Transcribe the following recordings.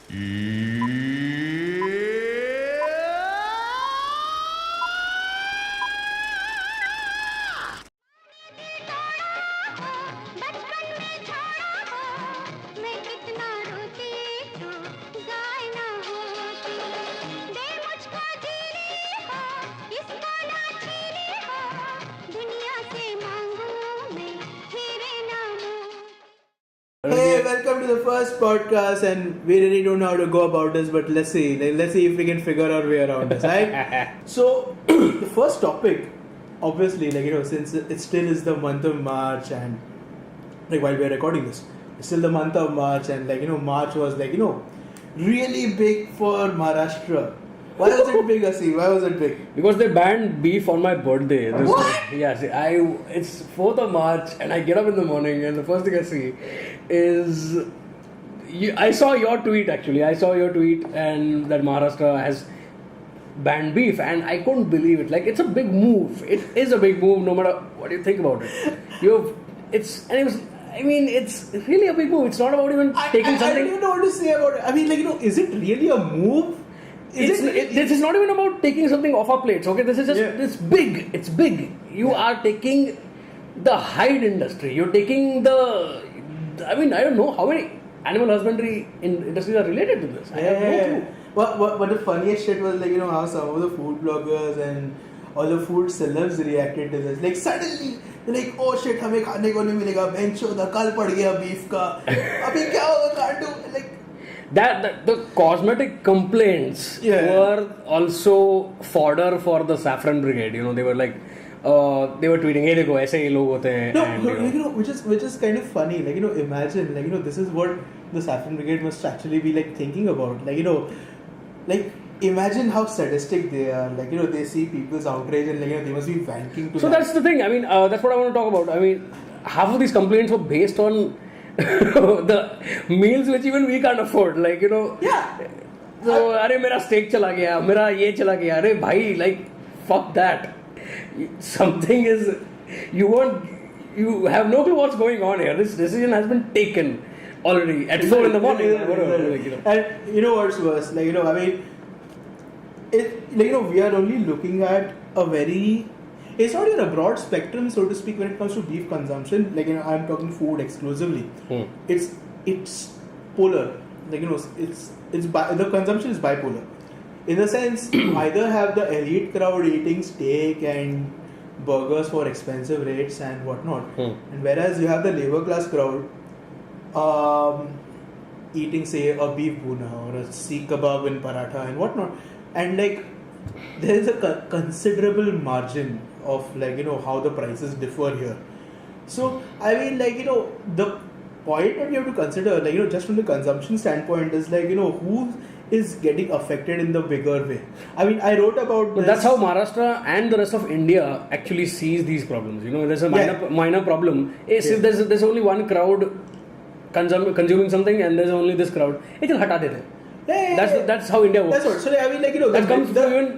Hey, welcome to the first podcast, and we really don't know how to go about this, but let's see. Let's see if we can figure our way around this, right? So, the first topic, obviously, since it still is the month of March, and while we are recording this, it's still the month of March, and March was really big for Maharashtra. Why was it big, Asi? Why was it big? Because they banned beef on my birthday. What? Yeah, see, it's 4th of March and I get up in the morning and the first thing I see is... I saw your tweet actually. I saw your tweet and that Maharashtra has banned beef and I couldn't believe it. Like, it's a big move. It is a big move no matter what you think about it. It's really a big move. It's not about even taking something... I don't even know what to say about it. I mean, is it really a move? This is not even about taking something off our plates, okay? This is just, It's big. It's big. You are taking the hide industry. You're taking I don't know how many animal husbandry industries are related to this. I have no clue. But the funniest shit was how some of the food bloggers and all the food sellers reacted to this. Like suddenly, they're like, oh shit, हमें खाने को नहीं मिलेगा, bencho the कल पड़ गया beef का, अभी क्या होगा can't do like. That the cosmetic complaints were also fodder for the saffron brigade. They were like, they were tweeting, "Hey, देखो ऐसे ही लोग होते हैं." Which is kind of funny. Imagine, this is what the saffron brigade must actually be thinking about. Imagine how sadistic they are. They see people's outrage and they must be wanking to. So that's the thing. I mean, that's what I want to talk about. I mean, half of these complaints were based on the meals which even we can't afford, Yeah. So, अरे मेरा steak चला गया, मेरा ये चला गया, अरे भाई, fuck that. Something is, you have no clue what's going on here. This decision has been taken already at 4 in the morning. And you know what's worse? We are only looking at a very... It's not in a broad spectrum, so to speak, when it comes to beef consumption. I'm talking food exclusively. It's polar. The consumption is bipolar. In the sense, you either have the elite crowd eating steak and burgers for expensive rates and whatnot, and whereas you have the labor class crowd eating, say, a beef bhuna or a Sikh kebab in paratha and whatnot, and there is a considerable margin of how the prices differ here. So I mean the point that you have to consider just from the consumption standpoint is who is getting affected in the bigger way. I mean, I wrote about this. That's how Maharashtra and the rest of India actually sees these problems. There's a minor problem. If there's only one crowd consuming something and there's only this crowd, it will hata dete. That's how India works. That's what. So I mean,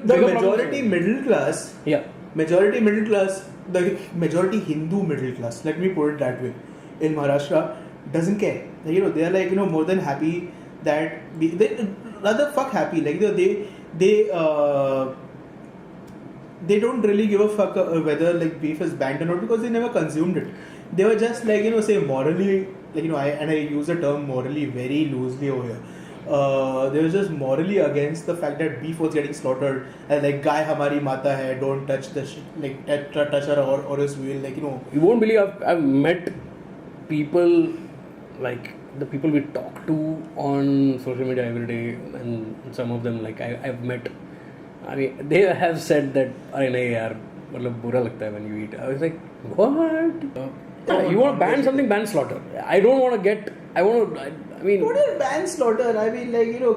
the majority middle class. Yeah. Majority middle class, the majority Hindu middle class, let me put it that way, in Maharashtra, doesn't care. They are more than happy that they rather fuck happy. They don't really give a fuck whether beef is banned or not, because they never consumed it. They were just say morally, I use the term morally very loosely over here. They were just morally against the fact that beef was getting slaughtered, and गाय हमारी माता है, don't touch the shit, touch her or else we will You won't believe I've met people the people we talk to on social media every day, and some of them I've met. I mean, they have said that अरे नहीं यार, मतलब बुरा लगता है when you eat. I was like, what? You want to ban something? Ban slaughter. I don't want to get. I mean, what is ban slaughter? I mean,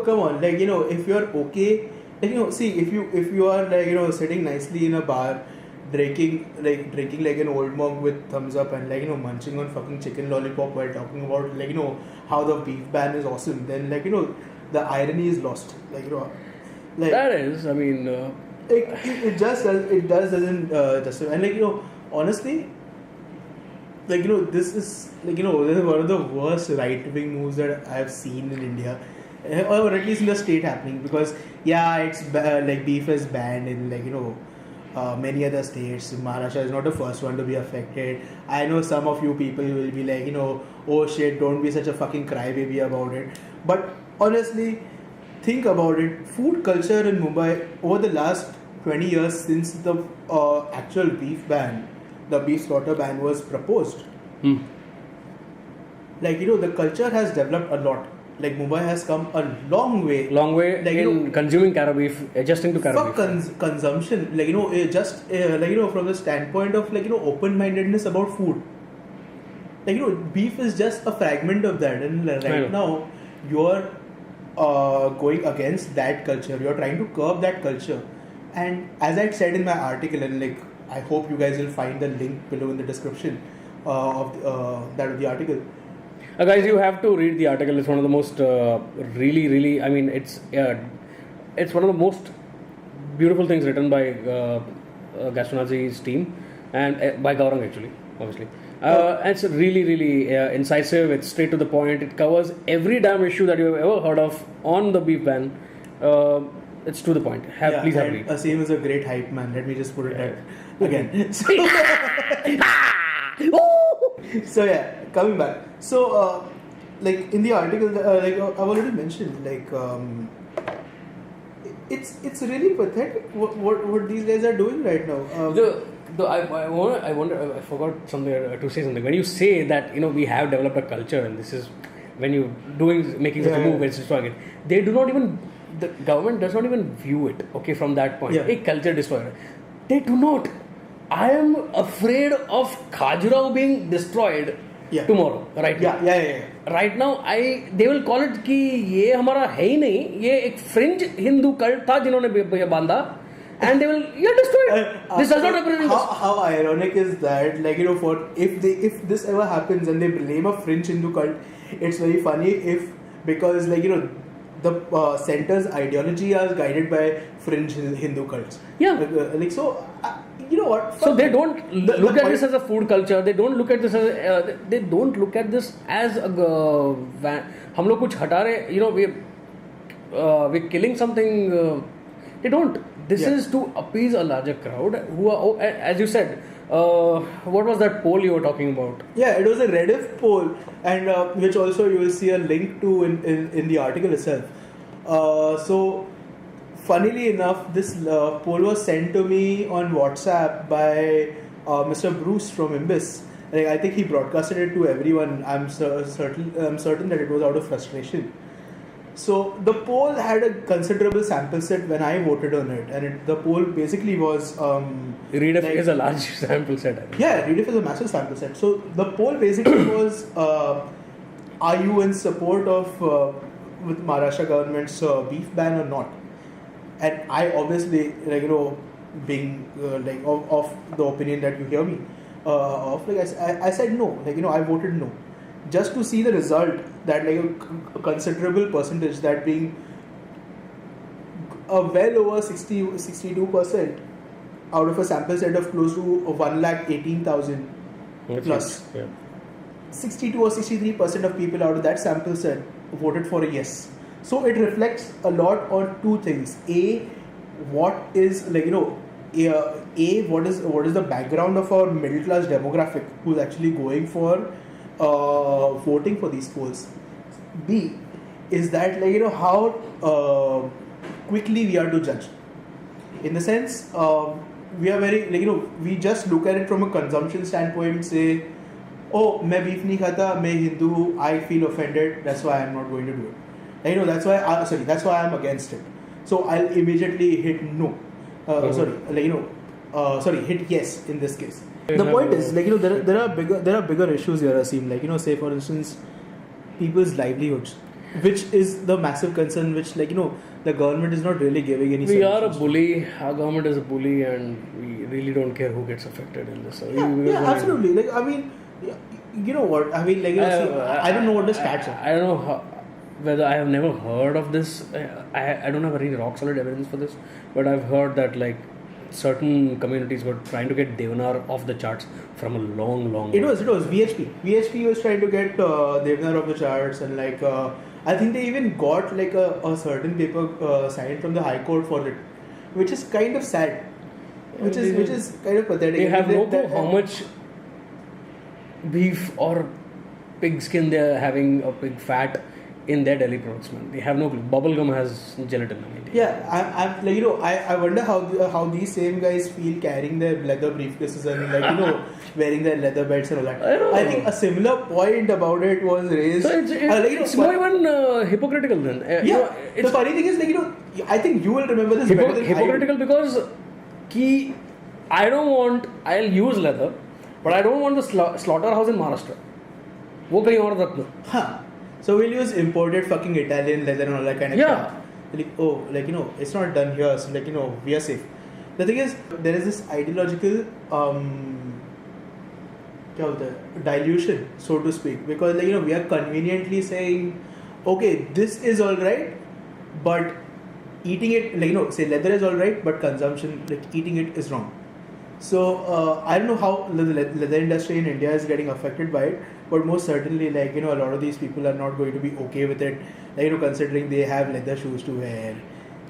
come on, if you're okay, see, if you are sitting nicely in a bar, drinking an old monk with thumbs up and munching on fucking chicken lollipop while talking about how the beef ban is awesome, then the irony is lost. That is, I mean, it doesn't justify. And honestly, this is one of the worst right-wing moves that I have seen in India. or at least in the state happening, because yeah, it's like beef is banned in like many other states. Maharashtra is not the first one to be affected. I know some of you people will be like, oh shit, don't be such a fucking crybaby about it. But honestly, think about it. Food culture in Mumbai over the last 20 years since the actual beef ban, the beef slaughter ban was proposed. Like, the culture has developed a lot. Like, Mumbai has come a long way. Long way like, in consuming Kara beef, adjusting to Kara beef. Consumption. Like, from the standpoint of, like, open-mindedness about food. Like, beef is just a fragment of that. And right now, you're going against that culture. You're trying to curb that culture. And as I said in my article, and like, I hope you guys will find the link below in the description of the article. Guys, you have to read the article. It's one of the most really, I mean, it's one of the most beautiful things written by Gastronazi's team and by Gaurang actually, obviously. And it's really incisive. It's straight to the point. It covers every damn issue that you have ever heard of on the beef ban. It's to the point. Please have a read. Asim is a great hype man. Let me just put it again. So yeah, coming back. So like in the article, like I've already mentioned, like it's really pathetic what these guys are doing right now. I wonder. I forgot something to say something. When you say that we have developed a culture, and this is when you making such a move, it's destroying it. They do not even. The government does not even view it. Okay, from that point, a culture destroyer. They do not. I am afraid of Khajuraho being destroyed tomorrow. Right? Yeah. Right now, they will call it कि ये हमारा है ही नहीं. ये एक fringe Hindu cult था जिन्होंने बांधा. And they will destroy it. This does not happen. How ironic is that? Like for if this ever happens and they blame a fringe Hindu cult, it's very funny because like the center's ideology is guided by fringe Hindu cults. Yeah. Like so. You know what? So they don't look at this as a food culture. They don't look at this as they don't look at this as a हम लोग कुछ हटा रहे. We're killing something. They don't. This is to appease a larger crowd who are, as you said. What was that poll you were talking about? Yeah, it was a Rediff poll, and which also you will see a link to in the article itself. So. Funnily enough, this poll was sent to me on WhatsApp by Mr. Bruce from Imbis. Like, I think he broadcasted it to everyone. I'm certain that it was out of frustration. So the poll had a considerable sample set when I voted on it, and the poll basically was. Rediff is a large sample set. Yeah, Rediff is a massive sample set. So the poll basically was: are you in support of with Maharashtra government's beef ban or not? And I obviously, like being like of the opinion that you hear me, I said no. Like I voted no, just to see the result that like a considerable percentage, that being well over 62% out of a sample set of close to 118,000 plus. 62 or 63% of people out of that sample set voted for a yes. So it reflects a lot on two things. What is like what is the background of our middle class demographic who's actually going for voting for these polls. B is that like how quickly we are to judge. In the sense, we are very like we just look at it from a consumption standpoint. Say, oh, मैं beef नहीं खाता, मैं Hindu, I feel offended. That's why I'm not going to do it. That's why I'm against it. So I'll immediately hit no. Hit yes in this case. The point is, like there are bigger issues here. Asim, like say for instance, people's livelihoods, which is the massive concern. Which the government is not really giving any. We are a bully. Our government is a bully, and we really don't care who gets affected in this. So absolutely. Like I mean, you know what? I mean, like I don't know what the stats are. I don't know whether I have never heard of this. I don't have any rock solid evidence for this, but I've heard that like certain communities were trying to get Devanar off the charts from a long It was VHP. VHP was trying to get Devanar off the charts, and like I think they even got like a certain paper signed from the High Court for it, which is kind of sad. Which is kind of pathetic. They have no clue how much beef or pig skin they are having, or pig fat in their dairy products, man. They have no clue. Bubblegum has gelatin in India. Yeah, I'm like, I wonder how these same guys feel carrying their leather briefcases and like wearing their leather belts and all that. I think a similar point about it was raised. So it's more even hypocritical then. The funny thing is like I think you will remember this better than hypocritical because I'll use leather, but I don't want the slaughterhouse in Maharashtra. वो कहीं और रख दो. So we'll use imported fucking Italian leather and all that kind of stuff. Like, it's not done here, so like, we are safe. The thing is, there is this ideological dilution, so to speak, because like, we are conveniently saying, okay, this is alright, but eating it, like, say leather is alright, but consumption, like eating it is wrong. So I don't know how the leather industry in India is getting affected by it, but most certainly, like, a lot of these people are not going to be okay with it, like, considering they have leather shoes to wear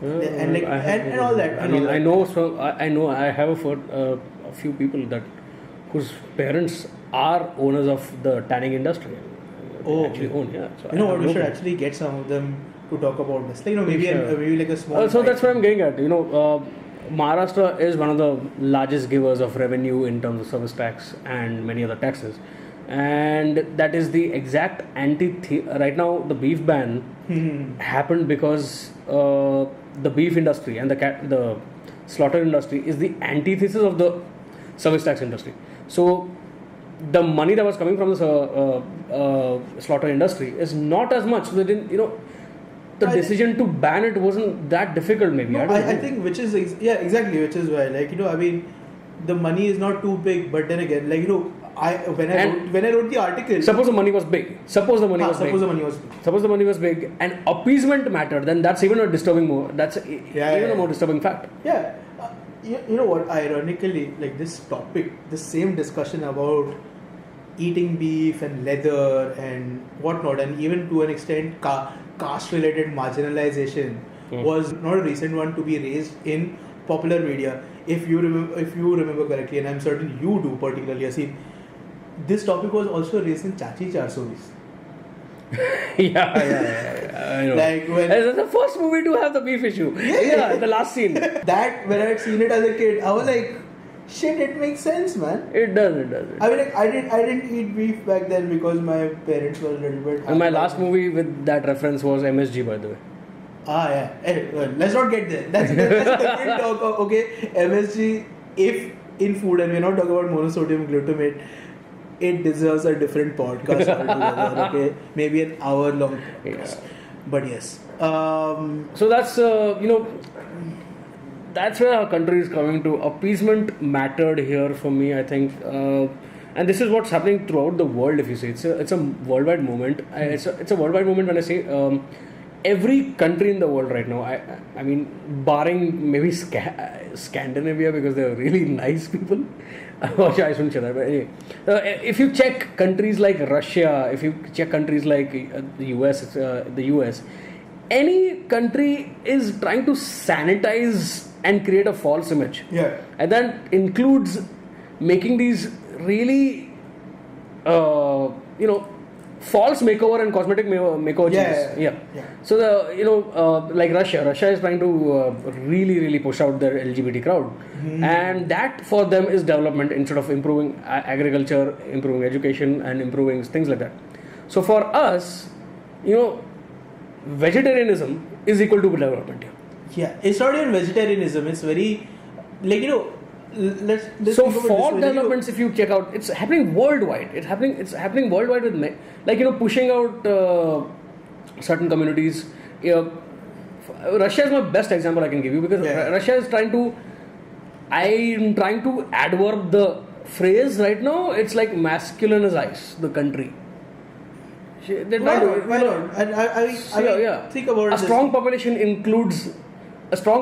and like and all that. I have a few people whose parents are owners of the tanning industry. They actually own, yeah. So what, we should actually get some of them to talk about this. Like, maybe like a small. So that's what I'm getting at. Maharashtra is one of the largest givers of revenue in terms of service tax and many other taxes, and that is the exact right now the beef ban happened because the beef industry and the slaughter industry is the antithesis of the service tax industry. So the money that was coming from the slaughter industry is not as much. So they didn't, the decision to ban it wasn't that difficult, maybe. I think which is exactly, which is why, like, I mean, the money is not too big, but then again, like, when I wrote the article, suppose the money was big. Suppose the money was big, and appeasement mattered. Then that's even a disturbing more. That's even a more disturbing fact. Yeah, you know what? Ironically, like this topic, the same discussion about eating beef and leather and whatnot, and even to an extent caste-related marginalization was not a recent one to be raised in popular media. If you remember correctly, and I'm certain you do particularly, Asim, this topic was also raised in Chachi 420. Yeah. I know. Like when it's the first movie to have the beef issue. Yeah, the last scene. That when I had seen it as a kid, I was like, shit, it makes sense, man. It does. I mean, like, I didn't eat beef back then because my parents were a little bit. And my last movie with that reference was MSG, by the way. Yeah. Let's not get there. That's a different talk. Okay, MSG, if in food, and we're not talking about monosodium glutamate, it deserves a different podcast altogether. Okay, maybe an hour long podcast. Yeah. But yes. So that's that's where our country is coming to. Appeasement mattered here for me, I think, and this is what's happening throughout the world. If you see, it's a worldwide movement. It's a worldwide movement when I say every country in the world right now. I mean, barring maybe Scandinavia because they're really nice people. I shouldn't say that, but anyway, if you check countries like Russia, if you check countries like the US, any country is trying to sanitize and create a false image. Yeah. And that includes making these really, false makeover and cosmetic makeover changes. Yeah. So like Russia is trying to really, really push out their LGBT crowd, and that for them is development instead of improving agriculture, improving education, and improving things like that. So for us, vegetarianism is equal to development here. Yeah, it's not even vegetarianism. It's very like let's so for developments, if you check out, it's happening worldwide. It's happening worldwide with pushing out certain communities. Russia is my best example I can give you because Russia is I'm trying to adverb the phrase right now. It's like masculinize the country. Why not? I think about a strong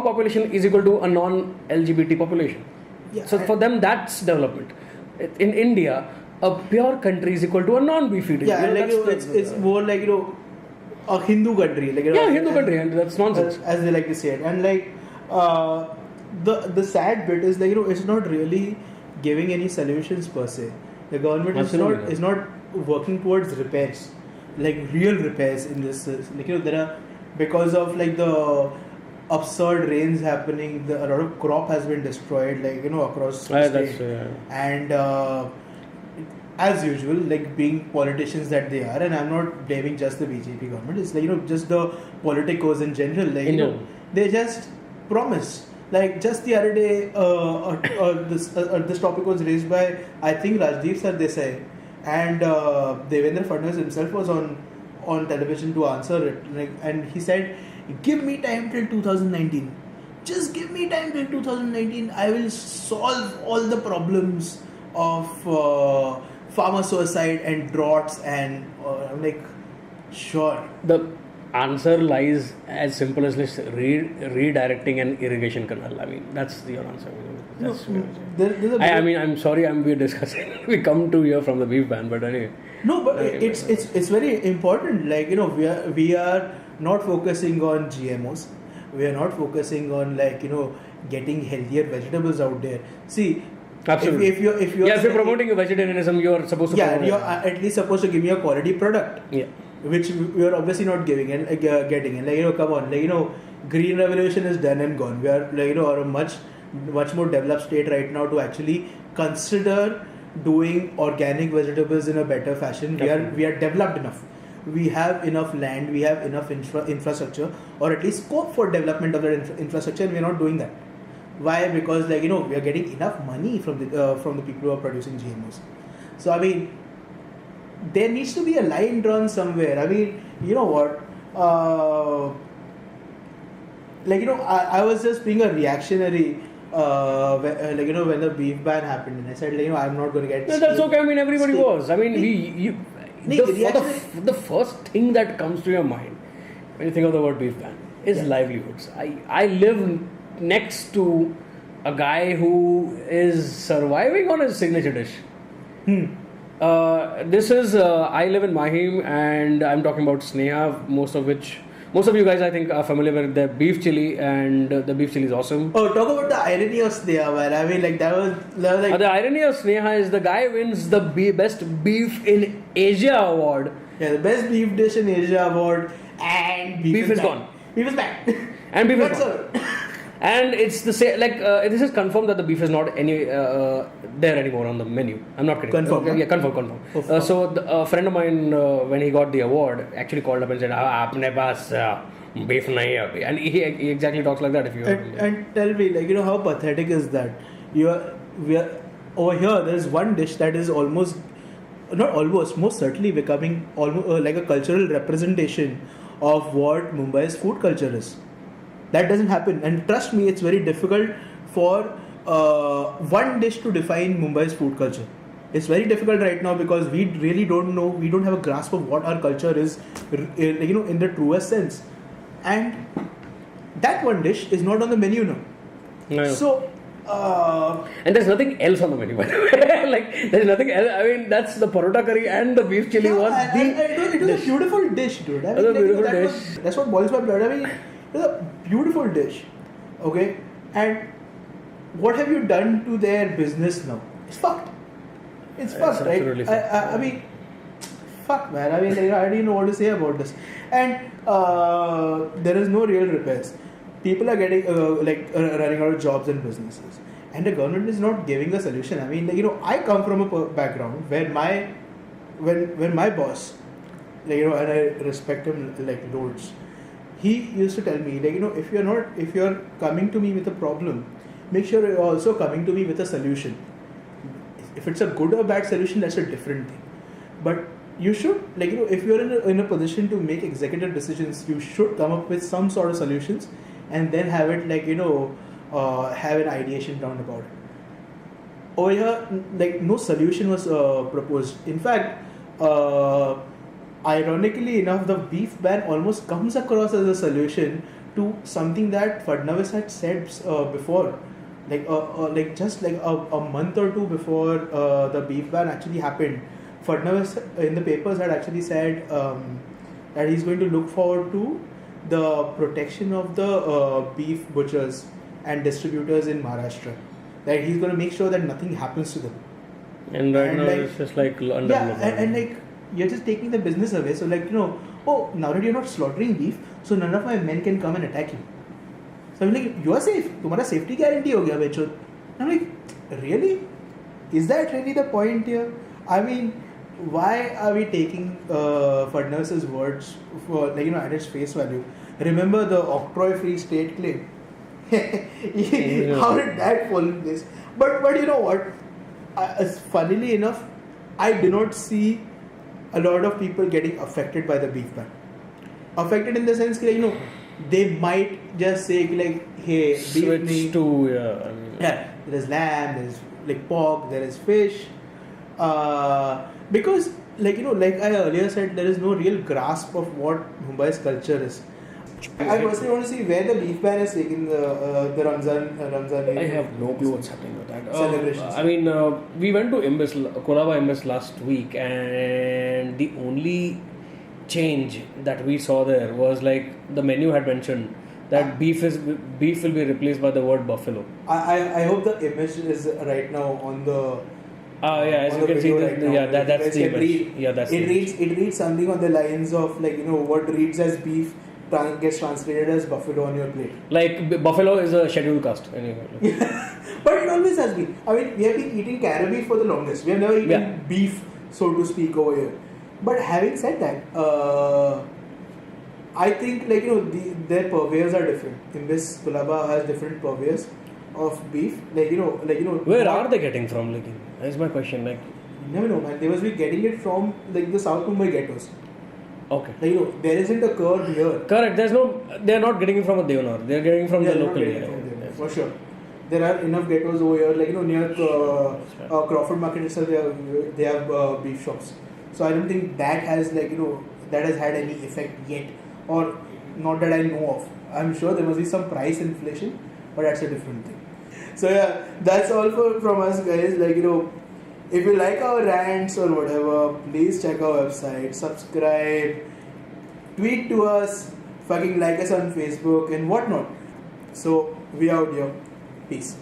population is equal to a non-LGBT population. Yeah, so for them, that's development. In India, a pure country is equal to a non-beef eating. Yeah, it's more like a Hindu country, like, you know, Yeah, Hindu country, and that's nonsense. as they like to say it. And like the sad bit is, like, you know, it's not really giving any solutions per se. The government Absolutely. is not working towards repairs, like real repairs in this. Like, you know, there are, because of like the absurd rains happening, a lot of crop has been destroyed, like, you know, across the That's state. And as usual, like being politicians that they are, and I'm not blaming just the BJP government, it's like, you know, just the politicos in general, like, you know, they just promise. Like just the other day, this topic was raised by, I think, Rajdeep Sardesai, and Devendra Fadnavis himself was on television to answer it, like, and he said, "Give me time till 2019. Just give me time till 2019. I will solve all the problems of farmer suicide and droughts." And I'm like, sure. The answer lies as simple as this: redirecting an irrigation canal. I mean, that's your answer. That's There's a I mean, I'm sorry, we're discussing. We come to hear from the beef ban, but anyway. No, but it's very important. Like, you know, we are not focusing on GMOs. We are not focusing on, like, you know, getting healthier vegetables out there. See, Absolutely. if you're promoting vegetarianism, you're supposed to. you're at least supposed to give me a quality product. Yeah. Which we are obviously not giving and getting. And, like, you know, come on, like, you know, green revolution is done and gone. We are, like, you know, are a much more developed state right now to actually consider doing organic vegetables in a better fashion. We are developed enough. We have enough land. We have enough infrastructure, or at least scope for development of that infrastructure, and we are not doing that. Why? Because, like, you know, we are getting enough money from the people who are producing GMOs. So I mean, there needs to be a line drawn somewhere. I mean, you know what? Like, you know, I was just being a reactionary. Like, you know, when the beef ban happened, and I said, like, you know, I'm not going to get. No, that's okay. I mean, everybody Still. was. I mean, the first thing that comes to your mind when you think of the word beef ban is livelihoods. I live next to a guy who is surviving on his signature dish. This is I live in Mahim, and I'm talking about Sneha. Most of you guys, I think, are familiar with the beef chili, and the beef chili is awesome. Oh, talk about the irony of Sneha, man. I mean, like, that was like. The irony of Sneha is the guy wins the best beef in Asia award. Yeah, the best beef dish in Asia award, and Beef is gone. Beef is back. And beef is What's gone. up? And it's the same. Like this is confirmed that the beef is not there anymore on the menu. I'm not kidding. Confirmed, Yeah, confirmed. So a friend of mine, when he got the award, actually called up and said, "Aapne paas beef nahi hai abhi." And he exactly talks like that. If you And tell me, like, you know, how pathetic is that? We are over here. There is one dish that is most certainly becoming almost like a cultural representation of what Mumbai's food culture is. That doesn't happen, and trust me, it's very difficult for one dish to define Mumbai's food culture. It's very difficult right now because we really don't know. We don't have a grasp of what our culture is, you know, in the truest sense. And that one dish is not on the menu now. No. So. And there's nothing else on the menu, by the way. Like, there's nothing else. I mean, that's the parota curry and the beef chili was it was a beautiful dish, dude. I mean, It was a beautiful dish. That's what boils my blood. I mean, it was a beautiful dish. Okay? And what have you done to their business now? It's fucked. It's fucked, right? absolutely fucked. I mean, fuck, man. I mean, like, I don't even know what to say about this. And there is no real repairs. People are getting running out of jobs and businesses, and the government is not giving a solution. I mean, like, you know, I come from a background where when my boss, like, you know, and I respect him like loads, he used to tell me, like, you know, if you're coming to me with a problem, make sure you're also coming to me with a solution. If it's a good or bad solution, that's a different thing. But you should, like, you know, if you're in a position to make executive decisions, you should come up with some sort of solutions, and then have it, like, you know, have an ideation round about it. Over here, like, no solution was proposed. In fact, ironically enough, the beef ban almost comes across as a solution to something that Fadnavis had said before. Like just like a month or two before the beef ban actually happened, Fadnavis in the papers had actually said that he's going to look forward to the protection of the beef butchers and distributors in Maharashtra. That he's going to make sure that nothing happens to them. And right And now like- it's just like undeveloped. Yeah, and like you're just taking the business away. So like oh, now that you're not slaughtering beef, so none of my men can come and attack you. So I'm like, you are safe. तुम्हारा safety guarantee हो गया बेचो. I'm like, really? Is that really the point here? I mean, why are we taking Fadnavis's words for at its face value? Remember the octroi free state claim? How did that fall in place? But you know what? Funnily enough, I do not see a lot of people getting affected by the beef ban. Affected in the sense that they might just say like, hey, beef Switch nahi- to yeah, there is lamb, there is like pork, there is fish. Because like I earlier said, there is no real grasp of what Mumbai's culture is. I personally want to see where the beef ban is taking the Ramzan. I have no clue what's happening with that. Celebrations. I mean, we went to Kolaba Imbiss last week, and the only change that we saw there was like the menu had mentioned that beef will be replaced by the word buffalo. I hope the image is right now on the. As on you the can see, video right now. that's Guys the can image. read. Yeah, that's it the reads. image. It reads something on the lines of like what reads as beef gets translated as buffalo on your plate. Like buffalo is a scheduled caste anyway. But it always has been. I mean, we have been eating caribou beef for the longest. We have never eaten beef, so to speak, over here. But having said that, I think their purveyors are different. Imbiss Kolaba has different purveyors of beef. Where are they getting from? Like, that's my question. Like, You never know, man. They must be getting it from the South Mumbai ghettos. okay. There isn't a curd here. Correct. They're not getting it from a Deonar. They're getting it from Yeah, the they're not local getting it area. from there, for sure. There are enough ghettos over here, near Crawford Market itself. They have beef shops. So I don't think that has that has had any effect yet, or not that I know of. I'm sure there must be some price inflation, but that's a different thing. So yeah, that's all from us, guys. If you like our rants or whatever, please check our website, subscribe, tweet to us, fucking like us on Facebook and whatnot. So we out here. Peace.